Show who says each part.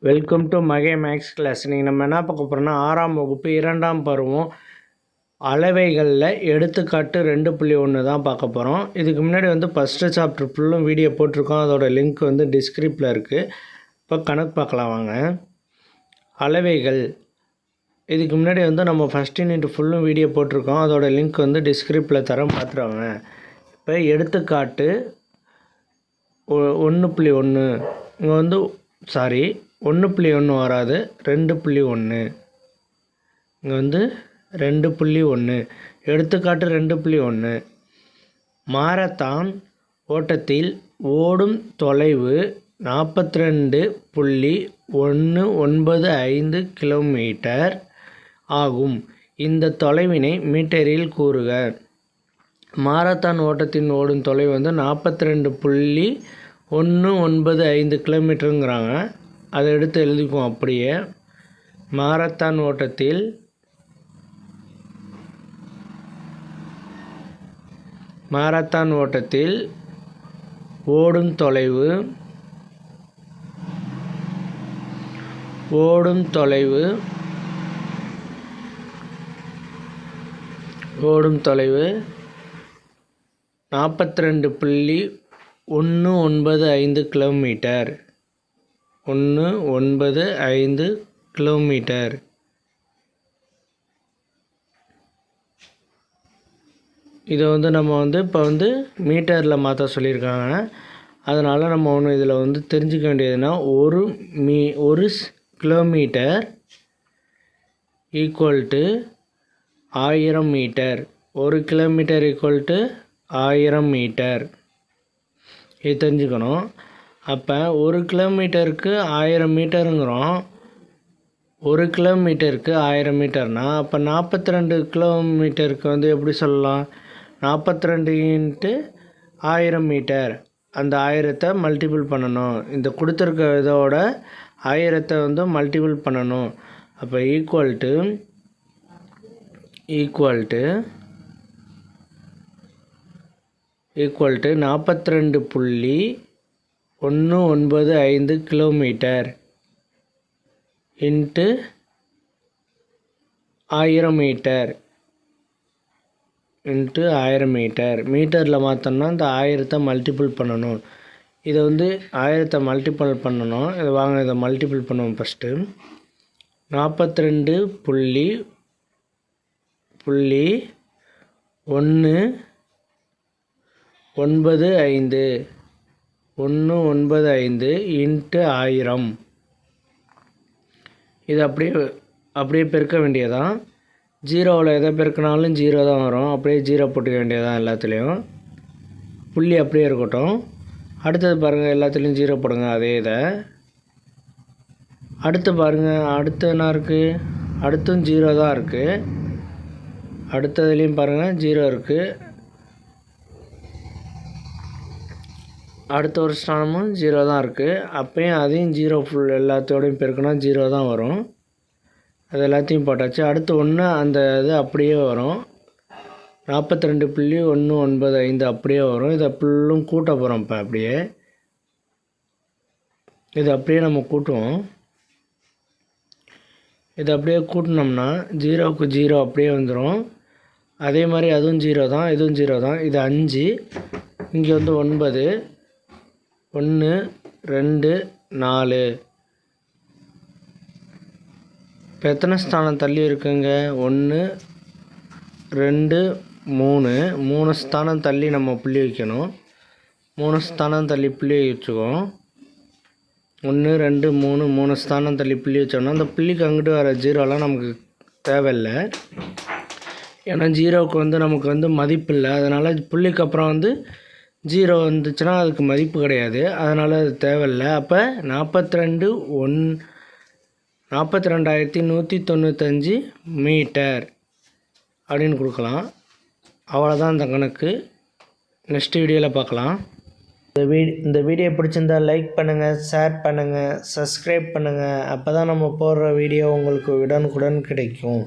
Speaker 1: Welcome to மகே maths class. நீங்கள் நம்ம என்ன பார்க்க போகிறோம்னா 6ஆம் வகுப்பு 2ஆம் பருவம் அளவைகளில் எடுத்துக்காட்டு 2.1 தான் பார்க்க போகிறோம். இதுக்கு முன்னாடி ஃபஸ்ட்டு சாப்டர் ஃபுல்லும் வீடியோ போட்டிருக்கோம். அதோட லிங்க் டிஸ்கிரிப்டில் இருக்குது. இப்போ கணக்கு பார்க்கலாம் வாங்க. அளவைகள் இதுக்கு முன்னாடி நம்ம ஃபஸ்ட் யூனிட் ஃபுல்லும் வீடியோ போட்டிருக்கோம். அதோட லிங்க் டிஸ்கிரிப்டில் தரம் பார்த்துருவாங்க. இப்போ எடுத்துக்காட்டு 1.1 இங்கே 1.1 வராது, 2.1. இங்கே 2.1. எடுத்துக்காட்டு 2.1. மாரத்தான் ஓட்டத்தில் ஓடும் தொலைவு 42.195 கிலோமீட்டர் ஆகும். இந்த தொலைவினை மீட்டரில் கூறுக. மாரத்தான் ஓட்டத்தின் ஓடும் தொலைவு 42.195 கிலோமீட்டருங்கிறாங்க. அதை எடுத்து எழுதிக்குவோம். அப்படியே மாரத்தான் ஓட்டத்தில் ஓடும் தொலைவு 42.195 கிலோமீட்டர். 195 கிலோமீட்டர். இதை நம்ம இப்போ மீட்டரில் மாற்ற சொல்லியிருக்காங்க. அதனால் நம்ம இதில் தெரிஞ்சுக்க வேண்டியதுன்னா ஒரு kilometre equal to 1000 metre. 1 kilometre equal to 1000 metre. இது தெரிஞ்சுக்கணும். அப்போ 1 கிலோமீட்டருக்கு 1000 மீட்டருங்கிறோம். 1 கிலோமீட்டருக்கு 1000 மீட்டர்னால் அப்போ 42 கிலோமீட்டருக்கு எப்படி சொல்லலாம்? 42 × 1000 மீட்டர். அந்த 1000 மல்டிபிள் பண்ணணும். இந்த கொடுத்துருக்க இதோட 1000 மல்டிபிள் பண்ணணும். அப்போ equal to 42.195 kilometre into 1000 metre into 1000 metre. மீட்டரில் மாற்றோம்னா இந்த 1000 மல்டிபிள் பண்ணணும். இதை 1000 மல்டிபிள் பண்ணணும். இதை வாங்க இதை மல்டிபிள் பண்ணுவோம். First 42.195 into 1000. இது அப்படியே பெருக்க வேண்டியதான். ஜீரோவில் எதை பெருக்கினாலும் 0 தான் வரும். அப்படியே 0 போட்டுக்க வேண்டியதான் எல்லாத்துலேயும். புள்ளி அப்படியே இருக்கட்டும். அடுத்தது பாருங்கள், எல்லாத்துலேயும் 0 போடுங்க. அதே இதை அடுத்து பாருங்கள். அடுத்து என்ன இருக்குது? அடுத்தும் 0 தான் இருக்குது. அடுத்ததுலேயும் பாருங்கள் 0 இருக்குது. அடுத்த ஒரு ஸ்தானமும் 0 தான் இருக்குது. அப்போயும் அதையும் 0 ஃபுல் எல்லாத்தோடையும் பெருக்கினா 0 தான் வரும். அது எல்லாத்தையும் போட்டாச்சு. அடுத்து 1 அந்த இது அப்படியே வரும். 42.195 அப்படியே வரும். இதை ஃபுல்லும் கூட்ட போகிறோம். இப்போ அப்படியே இது அப்படியே நம்ம கூட்டுவோம். இது அப்படியே கூட்டினோம்னா 0க்கு 0 அப்படியே வந்துடும். அதே மாதிரி அதுவும் 0 தான், இதுவும் 0 தான். இது 5. இங்கே 9. 1 2 4. இப்போ எத்தனை ஸ்தானம் தள்ளி இருக்குங்க? 1 2 3 ஸ்தானம் தள்ளி நம்ம புள்ளி வைக்கணும். 3 ஸ்தானம் தள்ளி புள்ளி வச்சுக்குவோம். 1 2 3 ஸ்தானம் தள்ளி புள்ளி வச்சோம்னா அந்த புள்ளிக்கு அங்கிட்டு வர 0லாம் நமக்கு தேவையில்லை. ஏன்னா 0க்கு நமக்கு மதிப்பு இல்லை. அதனால் புள்ளிக்கு அப்புறம் 0 வந்துச்சுன்னா அதுக்கு மதிப்பு கிடையாது. அதனால் அது தேவையில்லை. அப்போ 42,195 மீட்டர் அப்படின்னு கொடுக்கலாம். அவ்வளோதான் இந்த கணக்கு. நெக்ஸ்ட் வீடியோவில் பார்க்கலாம். இந்த வீடியோ பிடிச்சிருந்தால் லைக் பண்ணுங்கள், ஷேர் பண்ணுங்கள், சப்ஸ்கிரைப் பண்ணுங்கள். அப்போ தான் நம்ம போடுற வீடியோ உங்களுக்கு உடனுக்குடன் கிடைக்கும்.